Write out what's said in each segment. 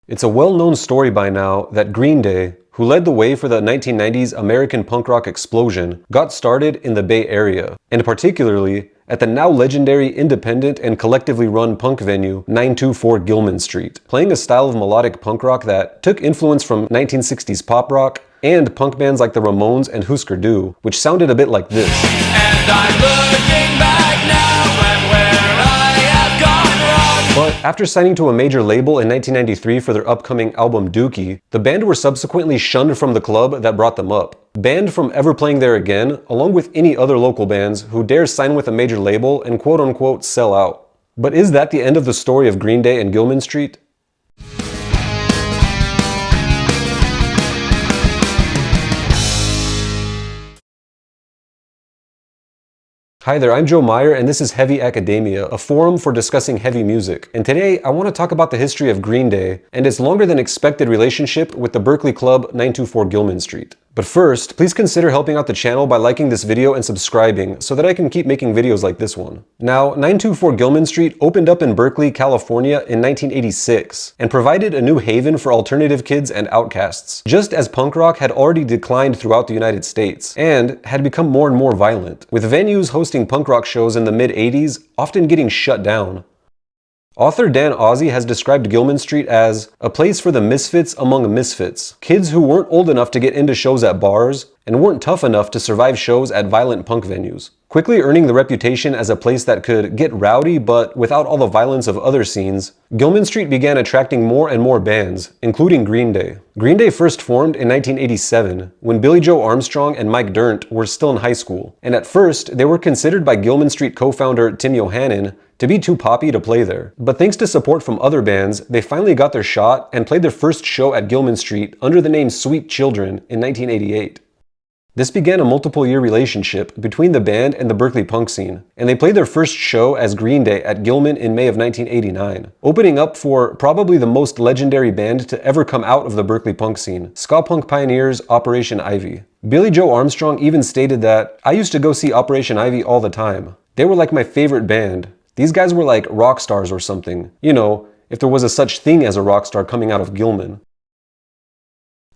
It's a well-known story by now that Green Day, who led the way for the 1990s American punk rock explosion, got started in the Bay Area, and particularly at the now legendary independent and collectively run punk venue 924 Gilman Street, playing a style of melodic punk rock that took influence from 1960s pop rock and punk bands like the Ramones and Husker Du, which sounded a bit like this. And I'm looking back now at where I have gone wrong. But after signing to a major label in 1993 for their upcoming album Dookie, the band were subsequently shunned from the club that brought them up, banned from ever playing there again, along with any other local bands who dare sign with a major label and quote-unquote sell out. But is that the end of the story of Green Day and Gilman Street? Hi there, I'm Joe Meyer, and this is Heavy Academia, a forum for discussing heavy music. And today, I want to talk about the history of Green Day and its longer than expected relationship with the Berkeley club 924 Gilman Street. But first, please consider helping out the channel by liking this video and subscribing so that I can keep making videos like this one. Now, 924 Gilman Street opened up in Berkeley, California in 1986 and provided a new haven for alternative kids and outcasts, just as punk rock had already declined throughout the United States and had become more and more violent, with venues hosting punk rock shows in the mid-80s often getting shut down. Author Dan Ozzie has described Gilman Street as a place for the misfits among misfits, kids who weren't old enough to get into shows at bars and weren't tough enough to survive shows at violent punk venues. Quickly earning the reputation as a place that could get rowdy but without all the violence of other scenes, Gilman Street began attracting more and more bands, including Green Day. Green Day first formed in 1987, when Billie Joe Armstrong and Mike Dirnt were still in high school, and at first they were considered by Gilman Street co-founder Tim Yohannan to be too poppy to play there. But thanks to support from other bands, they finally got their shot and played their first show at Gilman Street under the name Sweet Children in 1988. This began a multiple-year relationship between the band and the Berkeley punk scene, and they played their first show as Green Day at Gilman in May of 1989, opening up for probably the most legendary band to ever come out of the Berkeley punk scene, ska punk pioneers Operation Ivy. Billie Joe Armstrong even stated that, "I used to go see Operation Ivy all the time. They were like my favorite band. These guys were like rock stars or something. You know, if there was a such thing as a rock star coming out of Gilman."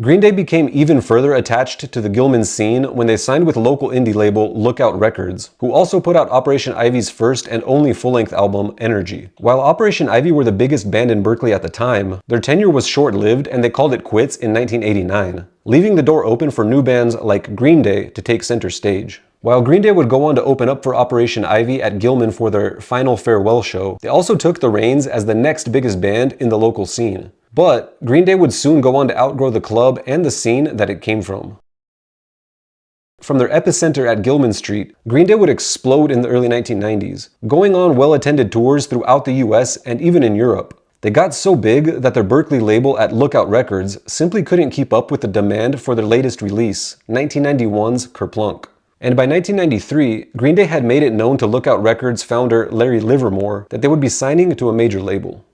Green Day became even further attached to the Gilman scene when they signed with local indie label Lookout Records, who also put out Operation Ivy's first and only full-length album, Energy. While Operation Ivy were the biggest band in Berkeley at the time, their tenure was short-lived and they called it quits in 1989, leaving the door open for new bands like Green Day to take center stage. While Green Day would go on to open up for Operation Ivy at Gilman for their final farewell show, they also took the reins as the next biggest band in the local scene. But Green Day would soon go on to outgrow the club and the scene that it came from. From their epicenter at Gilman Street, Green Day would explode in the early 1990s, going on well-attended tours throughout the US and even in Europe. They got so big that their Berkeley label at Lookout Records simply couldn't keep up with the demand for their latest release, 1991's Kerplunk. And by 1993, Green Day had made it known to Lookout Records founder Larry Livermore that they would be signing to a major label.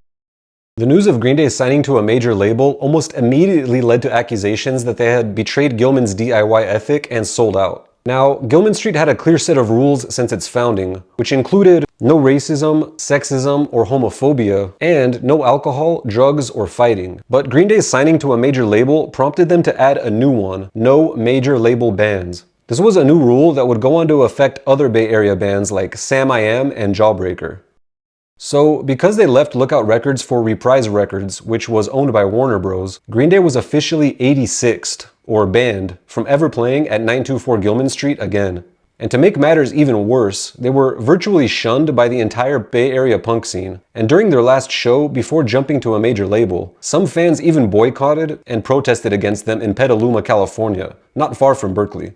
The news of Green Day signing to a major label almost immediately led to accusations that they had betrayed Gilman's DIY ethic and sold out. Now, Gilman Street had a clear set of rules since its founding, which included no racism, sexism, or homophobia, and no alcohol, drugs, or fighting. But Green Day's signing to a major label prompted them to add a new one: no major label bands. This was a new rule that would go on to affect other Bay Area bands like Sam I Am and Jawbreaker. So, because they left Lookout Records for Reprise Records, which was owned by Warner Bros., Green Day was officially 86th, or banned, from ever playing at 924 Gilman Street again. And to make matters even worse, they were virtually shunned by the entire Bay Area punk scene. And during their last show, before jumping to a major label, some fans even boycotted and protested against them in Petaluma, California, not far from Berkeley.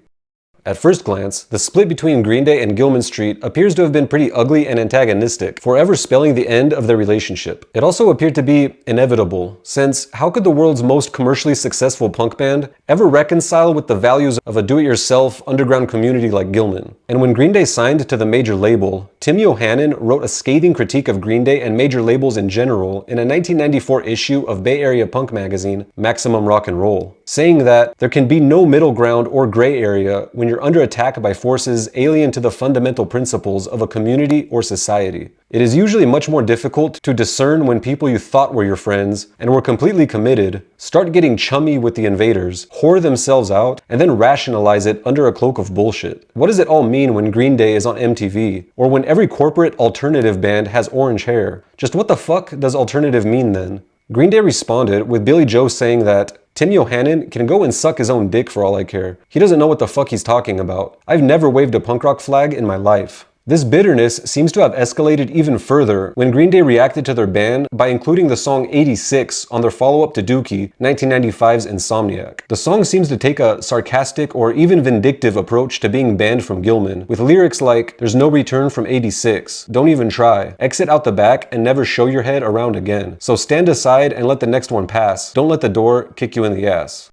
At first glance, the split between Green Day and Gilman Street appears to have been pretty ugly and antagonistic, forever spelling the end of their relationship. It also appeared to be inevitable, since how could the world's most commercially successful punk band ever reconcile with the values of a do-it-yourself underground community like Gilman? And when Green Day signed to the major label, Tim Yohannan wrote a scathing critique of Green Day and major labels in general in a 1994 issue of Bay Area punk magazine Maximum Rock and Roll, saying that there can be no middle ground or gray area when you're under attack by forces alien to the fundamental principles of a community or society. It is usually much more difficult to discern when people you thought were your friends and were completely committed start getting chummy with the invaders, whore themselves out, and then rationalize it under a cloak of bullshit. What does it all mean when Green Day is on MTV? Or when every corporate alternative band has orange hair? Just what the fuck does alternative mean then? Green Day responded with Billy Joe saying that Tim Yohannan can go and suck his own dick for all I care. He doesn't know what the fuck he's talking about. I've never waved a punk rock flag in my life. This bitterness seems to have escalated even further when Green Day reacted to their ban by including the song 86 on their follow-up to Dookie, 1995's Insomniac. The song seems to take a sarcastic or even vindictive approach to being banned from Gilman, with lyrics like, "There's no return from 86, don't even try, exit out the back and never show your head around again. So stand aside and let the next one pass, don't let the door kick you in the ass."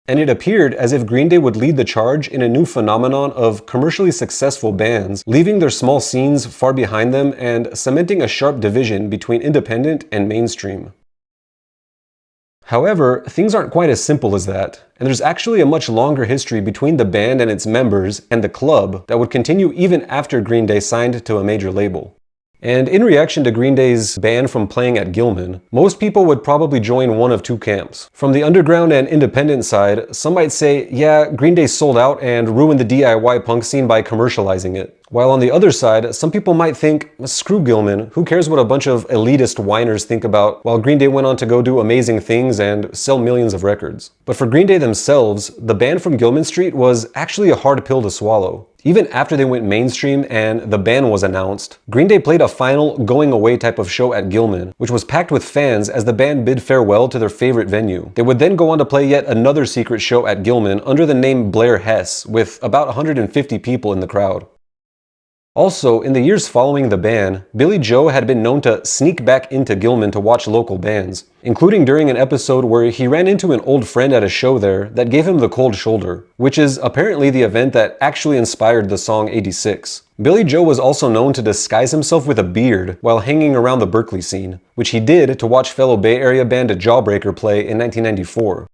And it appeared as if Green Day would lead the charge in a new phenomenon of commercially successful bands, leaving their small scenes far behind them and cementing a sharp division between independent and mainstream. However, things aren't quite as simple as that, and there's actually a much longer history between the band and its members and the club that would continue even after Green Day signed to a major label. And in reaction to Green Day's ban from playing at Gilman, most people would probably join one of two camps. From the underground and independent side, some might say, yeah, Green Day sold out and ruined the DIY punk scene by commercializing it. While on the other side, some people might think, screw Gilman, who cares what a bunch of elitist whiners think about, while Green Day went on to go do amazing things and sell millions of records. But for Green Day themselves, the ban from Gilman Street was actually a hard pill to swallow. Even after they went mainstream and the ban was announced, Green Day played a final going away type of show at Gilman, which was packed with fans as the band bid farewell to their favorite venue. They would then go on to play yet another secret show at Gilman under the name Blair Hess, with about 150 people in the crowd. Also, in the years following the ban, Billy Joe had been known to sneak back into Gilman to watch local bands, including during an episode where he ran into an old friend at a show there that gave him the cold shoulder, which is apparently the event that actually inspired the song 86. Billy Joe was also known to disguise himself with a beard while hanging around the Berkeley scene, which he did to watch fellow Bay Area band Jawbreaker play in 1994.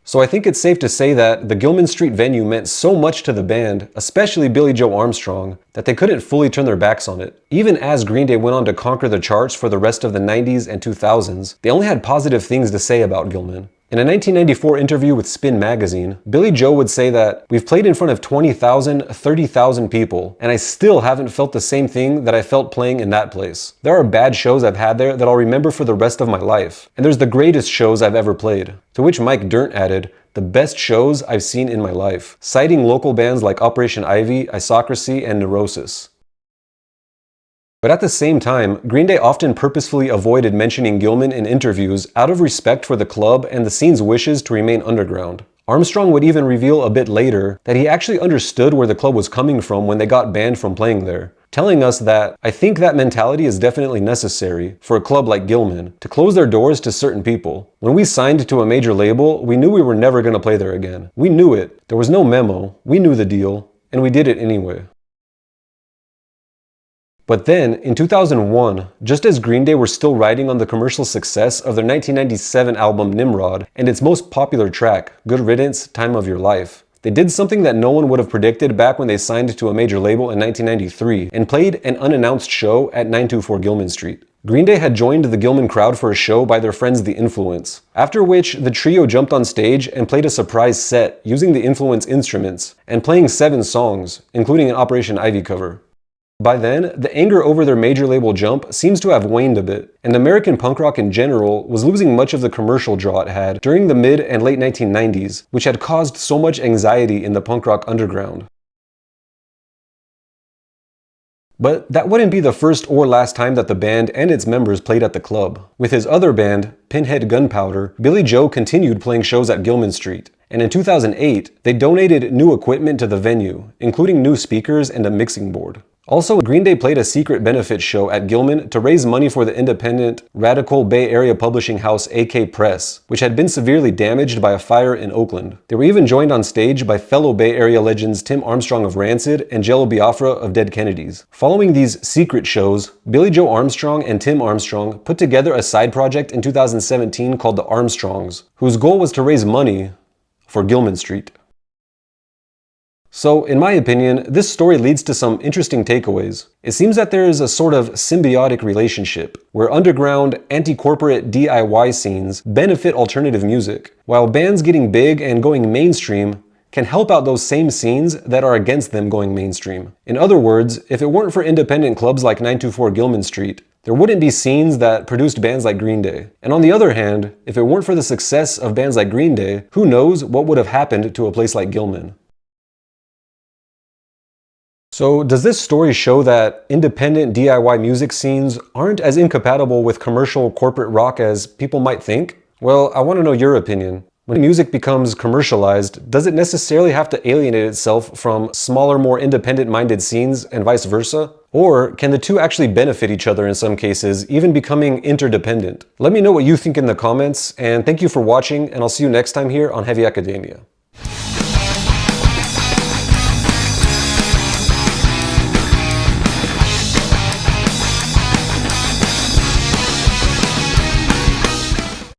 So I think it's safe to say that the Gilman Street venue meant so much to the band, especially Billy Joe Armstrong, that they couldn't fully turn their backs on it. Even as Green Day went on to conquer the charts for the rest of the 90s and 2000s, they only had positive things to say about Gilman. In a 1994 interview with Spin magazine, Billy Joe would say that, "We've played in front of 20,000, 30,000 people, and I still haven't felt the same thing that I felt playing in that place. There are bad shows I've had there that I'll remember for the rest of my life, and there's the greatest shows I've ever played." To which Mike Dirnt added, "The best shows I've seen in my life," citing local bands like Operation Ivy, Isocracy, and Neurosis. But at the same time, Green Day often purposefully avoided mentioning Gilman in interviews out of respect for the club and the scene's wishes to remain underground. Armstrong would even reveal a bit later that he actually understood where the club was coming from when they got banned from playing there, telling us that, "I think that mentality is definitely necessary for a club like Gilman to close their doors to certain people. When we signed to a major label, we knew we were never going to play there again. We knew it. There was no memo. We knew the deal. And we did it anyway." But then, in 2001, just as Green Day were still riding on the commercial success of their 1997 album Nimrod and its most popular track, Good Riddance, Time of Your Life, they did something that no one would have predicted back when they signed to a major label in 1993 and played an unannounced show at 924 Gilman Street. Green Day had joined the Gilman crowd for a show by their friends The Influence, after which the trio jumped on stage and played a surprise set using the Influence instruments and playing 7 songs, including an Operation Ivy cover. By then, the anger over their major label jump seems to have waned a bit, and American punk rock in general was losing much of the commercial draw it had during the mid and late 1990s, which had caused so much anxiety in the punk rock underground. But that wouldn't be the first or last time that the band and its members played at the club. With his other band, Pinhead Gunpowder, Billy Joe continued playing shows at Gilman Street, and in 2008, they donated new equipment to the venue, including new speakers and a mixing board. Also, Green Day played a secret benefit show at Gilman to raise money for the independent, radical Bay Area publishing house AK Press, which had been severely damaged by a fire in Oakland. They were even joined on stage by fellow Bay Area legends Tim Armstrong of Rancid and Jello Biafra of Dead Kennedys. Following these secret shows, Billy Joe Armstrong and Tim Armstrong put together a side project in 2017 called the Armstrongs, whose goal was to raise money for Gilman Street. So, in my opinion, this story leads to some interesting takeaways. It seems that there is a sort of symbiotic relationship, where underground, anti-corporate DIY scenes benefit alternative music, while bands getting big and going mainstream can help out those same scenes that are against them going mainstream. In other words, if it weren't for independent clubs like 924 Gilman Street, there wouldn't be scenes that produced bands like Green Day. And on the other hand, if it weren't for the success of bands like Green Day, who knows what would have happened to a place like Gilman. So does this story show that independent DIY music scenes aren't as incompatible with commercial corporate rock as people might think? Well, I want to know your opinion. When music becomes commercialized, does it necessarily have to alienate itself from smaller, more independent-minded scenes and vice versa? Or can the two actually benefit each other in some cases, even becoming interdependent? Let me know what you think in the comments, and thank you for watching, and I'll see you next time here on Heavy Academia.